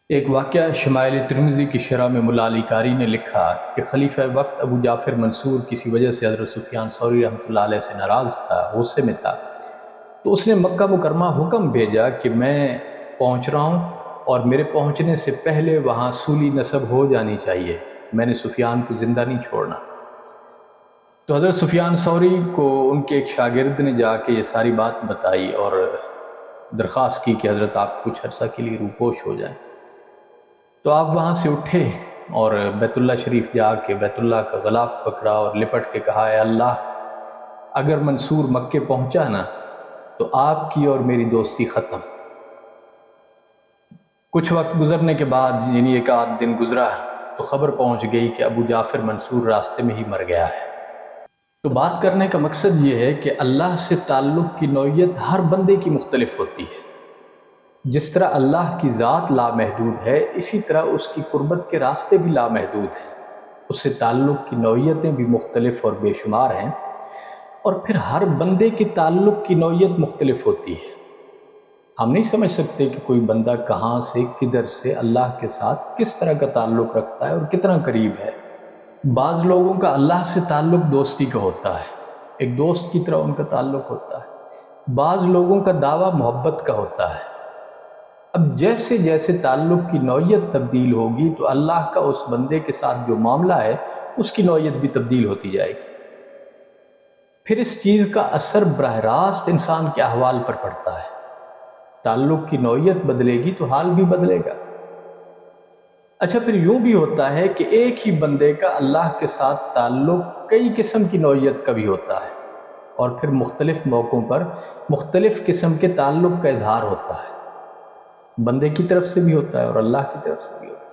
ایک واقعہ شمائل ترمذی کی شرح میں مولا علی قاری نے لکھا کہ خلیفہ وقت ابو جعفر منصور کسی وجہ سے حضرت سفیان ثوری رحمۃ اللہ علیہ سے ناراض تھا، غصے میں تھا، تو اس نے مکہ مکرمہ حکم بھیجا کہ میں پہنچ رہا ہوں اور میرے پہنچنے سے پہلے وہاں سولی نصب ہو جانی چاہیے، میں نے سفیان کو زندہ نہیں چھوڑنا۔ تو حضرت سفیان ثوری کو ان کے ایک شاگرد نے جا کے یہ ساری بات بتائی اور درخواست کی کہ حضرت آپ کچھ عرصہ کے لیے روپوش ہو جائیں۔ تو آپ وہاں سے اٹھے اور بیت اللہ شریف جا کے بیت اللہ کا غلاف پکڑا اور لپٹ کے کہا، اے اللہ، اگر منصور مکے پہنچا نا تو آپ کی اور میری دوستی ختم۔ کچھ وقت گزرنے کے بعد، یعنی ایک آدھ دن گزرا، تو خبر پہنچ گئی کہ ابو جعفر منصور راستے میں ہی مر گیا ہے۔ تو بات کرنے کا مقصد یہ ہے کہ اللہ سے تعلق کی نوعیت ہر بندے کی مختلف ہوتی ہے۔ جس طرح اللہ کی ذات لامحدود ہے، اسی طرح اس کی قربت کے راستے بھی لامحدود ہیں۔ اس سے تعلق کی نوعیتیں بھی مختلف اور بے شمار ہیں، اور پھر ہر بندے کی تعلق کی نوعیت مختلف ہوتی ہے۔ ہم نہیں سمجھ سکتے کہ کوئی بندہ کہاں سے، کدھر سے اللہ کے ساتھ کس طرح کا تعلق رکھتا ہے اور کتنا قریب ہے۔ بعض لوگوں کا اللہ سے تعلق دوستی کا ہوتا ہے، ایک دوست کی طرح ان کا تعلق ہوتا ہے۔ بعض لوگوں کا دعویٰ محبت کا ہوتا ہے۔ اب جیسے جیسے تعلق کی نوعیت تبدیل ہوگی تو اللہ کا اس بندے کے ساتھ جو معاملہ ہے اس کی نوعیت بھی تبدیل ہوتی جائے گی۔ پھر اس چیز کا اثر براہ راست انسان کے احوال پر پڑتا ہے۔ تعلق کی نوعیت بدلے گی تو حال بھی بدلے گا۔ اچھا، پھر یوں بھی ہوتا ہے کہ ایک ہی بندے کا اللہ کے ساتھ تعلق کئی قسم کی نوعیت کا بھی ہوتا ہے، اور پھر مختلف موقعوں پر مختلف قسم کے تعلق کا اظہار ہوتا ہے۔ بندے کی طرف سے بھی ہوتا ہے اور اللہ کی طرف سے بھی ہوتا ہے۔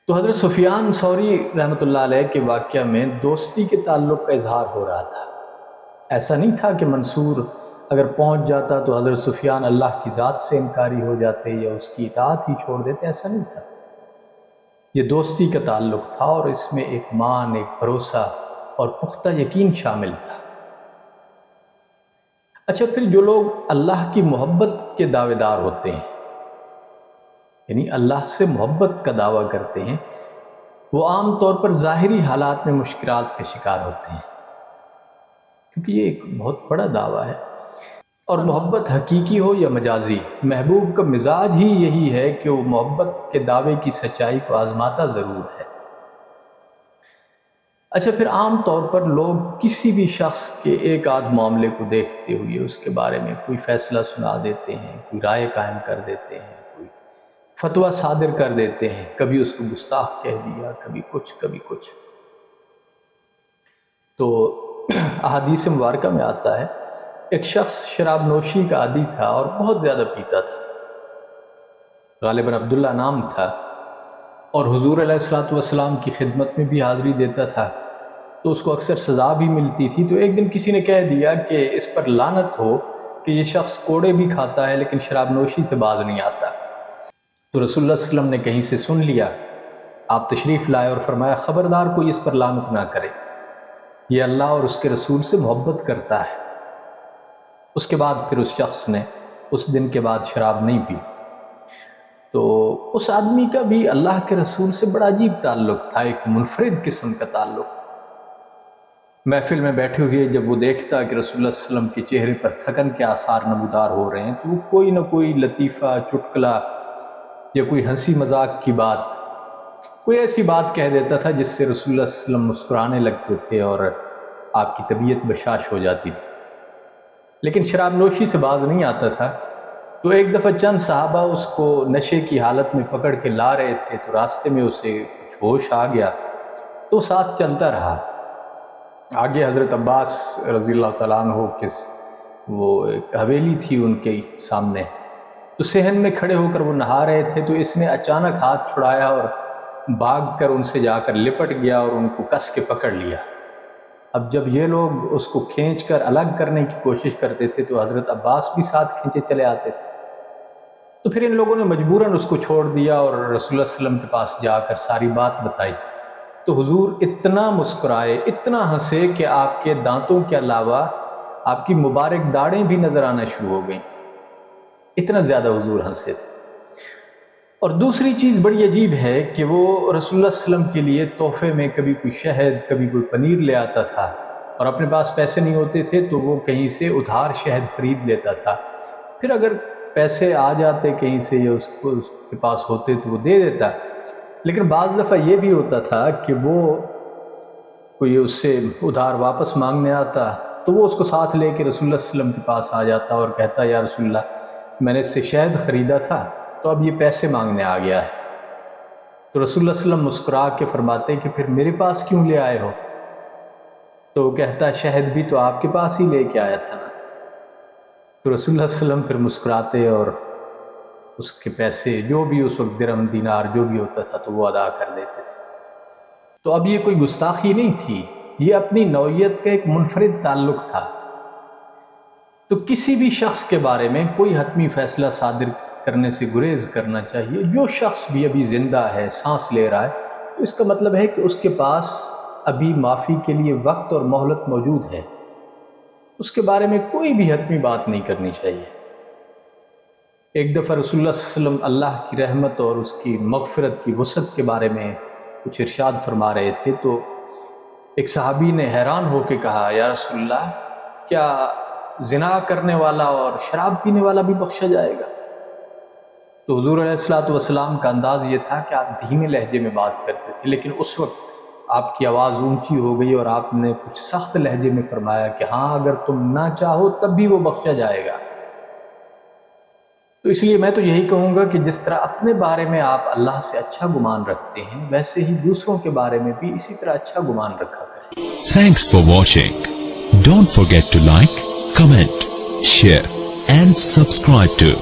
تو حضرت سفیان ثوری رحمۃ اللہ علیہ کے واقعہ میں دوستی کے تعلق کا اظہار ہو رہا تھا۔ ایسا نہیں تھا کہ منصور اگر پہنچ جاتا تو حضرت سفیان اللہ کی ذات سے انکاری ہو جاتے یا اس کی اطاعت ہی چھوڑ دیتے، ایسا نہیں تھا۔ یہ دوستی کا تعلق تھا، اور اس میں ایک مان، ایک بھروسہ اور پختہ یقین شامل تھا۔ اچھا، پھر جو لوگ اللہ کی محبت کے دعوے دار ہوتے ہیں، یعنی اللہ سے محبت کا دعویٰ کرتے ہیں، وہ عام طور پر ظاہری حالات میں مشکلات کا شکار ہوتے ہیں، کیونکہ یہ ایک بہت بڑا دعویٰ ہے۔ اور محبت حقیقی ہو یا مجازی، محبوب کا مزاج ہی یہی ہے کہ وہ محبت کے دعوے کی سچائی کو آزماتا ضرور ہے۔ اچھا، پھر عام طور پر لوگ کسی بھی شخص کے ایک آدھ معاملے کو دیکھتے ہوئے اس کے بارے میں کوئی فیصلہ سنا دیتے ہیں، کوئی رائے قائم کر دیتے ہیں، کوئی فتویٰ صادر کر دیتے ہیں، کبھی اس کو گستاخ کہہ دیا، کبھی کچھ کبھی کچھ۔ تو احادیث مبارکہ میں آتا ہے، ایک شخص شراب نوشی کا عادی تھا اور بہت زیادہ پیتا تھا، غالباً عبداللہ نام تھا، اور حضور علیہ الصلوۃ والسلام کی خدمت میں بھی حاضری دیتا تھا، تو اس کو اکثر سزا بھی ملتی تھی۔ تو ایک دن کسی نے کہہ دیا کہ اس پر لعنت ہو کہ یہ شخص کوڑے بھی کھاتا ہے لیکن شراب نوشی سے باز نہیں آتا۔ تو رسول اللہ صلی اللہ علیہ وسلم نے کہیں سے سن لیا، آپ تشریف لائے اور فرمایا، خبردار کوئی اس پر لعنت نہ کرے، یہ اللہ اور اس کے رسول سے محبت کرتا ہے۔ اس کے بعد پھر اس شخص نے اس دن کے بعد شراب نہیں پی۔ تو اس آدمی کا بھی اللہ کے رسول سے بڑا عجیب تعلق تھا، ایک منفرد قسم کا تعلق۔ محفل میں بیٹھے ہوئے جب وہ دیکھتا کہ رسول اللہ صلی اللہ علیہ وسلم کے چہرے پر تھکن کے آثار نمودار ہو رہے ہیں، تو وہ کوئی نہ کوئی لطیفہ، چٹکلا یا کوئی ہنسی مذاق کی بات، کوئی ایسی بات کہہ دیتا تھا جس سے رسول اللہ صلی اللہ علیہ وسلم مسکرانے لگتے تھے اور آپ کی طبیعت بشاش ہو جاتی تھی، لیکن شراب نوشی سے باز نہیں آتا تھا۔ تو ایک دفعہ چند صحابہ اس کو نشے کی حالت میں پکڑ کے لا رہے تھے، تو راستے میں اسے کچھ ہوش آ گیا تو ساتھ چلتا رہا۔ آگے حضرت عباس رضی اللہ تعالیٰ عنہ کے وہ ایک حویلی تھی ان کے سامنے، تو صحن میں کھڑے ہو کر وہ نہا رہے تھے، تو اس نے اچانک ہاتھ چھڑایا اور بھاگ کر ان سے جا کر لپٹ گیا اور ان کو کس کے پکڑ لیا۔ اب جب یہ لوگ اس کو کھینچ کر الگ کرنے کی کوشش کرتے تھے تو حضرت عباس بھی ساتھ کھینچے چلے آتے تھے۔ تو پھر ان لوگوں نے مجبوراً اس کو چھوڑ دیا اور رسول اللہ صلی اللہ علیہ وسلم کے پاس جا کر ساری بات بتائی۔ تو حضور اتنا مسکرائے، اتنا ہنسے کہ آپ کے دانتوں کے علاوہ آپ کی مبارک داڑھیں بھی نظر آنا شروع ہو گئیں، اتنا زیادہ حضور ہنسے تھے۔ اور دوسری چیز بڑی عجیب ہے کہ وہ رسول اللہ صلی اللہ علیہ وسلم کے لیے تحفے میں کبھی کوئی شہد، کبھی کوئی پنیر لے آتا تھا، اور اپنے پاس پیسے نہیں ہوتے تھے تو وہ کہیں سے ادھار شہد خرید لیتا تھا، پھر اگر پیسے آ جاتے کہیں سے یا اس کے پاس ہوتے تو وہ دے دیتا۔ لیکن بعض دفعہ یہ بھی ہوتا تھا کہ وہ کوئی اس سے ادھار واپس مانگنے آتا تو وہ اس کو ساتھ لے کے رسول اللہ صلی اللہ علیہ وسلم کے پاس آ جاتا اور کہتا یا رسول اللہ میں نے اس سے شہد خریدا تھا تو اب یہ پیسے مانگنے آ گیا ہے۔ تو رسول اللہ صلی اللہ علیہ وسلم مسکرا کے فرماتے کہ پھر میرے پاس کیوں لے آئے ہو؟ تو وہ کہتا شہد بھی تو آپ کے پاس ہی لے کے آیا تھا نا۔ تو رسول اللہ صلی اللہ علیہ وسلم پھر مسکراتے اور اس کے پیسے جو بھی اس وقت درہم دینار جو بھی ہوتا تھا تو وہ ادا کر دیتے تھے۔ تو اب یہ کوئی گستاخی نہیں تھی، یہ اپنی نوعیت کا ایک منفرد تعلق تھا۔ تو کسی بھی شخص کے بارے میں کوئی حتمی فیصلہ صادر کرنے سے گریز کرنا چاہیے۔ جو شخص بھی ابھی زندہ ہے، سانس لے رہا ہے، تو اس کا مطلب ہے کہ اس کے پاس ابھی معافی کے لیے وقت اور مہلت موجود ہے، اس کے بارے میں کوئی بھی حتمی بات نہیں کرنی چاہیے۔ ایک دفعہ رسول اللہ صلی اللہ علیہ وسلم اللہ کی رحمت اور اس کی مغفرت کی وسعت کے بارے میں کچھ ارشاد فرما رہے تھے تو ایک صحابی نے حیران ہو کے کہا یا رسول اللہ کیا زنا کرنے والا اور شراب پینے والا بھی بخشا جائے گا؟ تو حضور علیہ الصلوۃ والسلام کا انداز یہ تھا کہ آپ دھیمے لہجے میں بات کرتے تھے، لیکن اس وقت آپ کی آواز اونچی ہو گئی اور آپ نے کچھ سخت لہجے میں فرمایا کہ ہاں اگر تم نہ چاہو تب بھی وہ بخشا جائے گا۔ تو اس لیے میں تو یہی کہوں گا کہ جس طرح اپنے بارے میں آپ اللہ سے اچھا گمان رکھتے ہیں ویسے ہی دوسروں کے بارے میں بھی اسی طرح اچھا گمان رکھا کریں۔ Thanks for watching. Don't forget to like, comment, share and subscribe to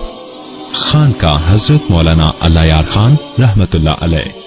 خانقاہ حضرت مولانا علیہ یار خان رحمۃ اللہ علیہ۔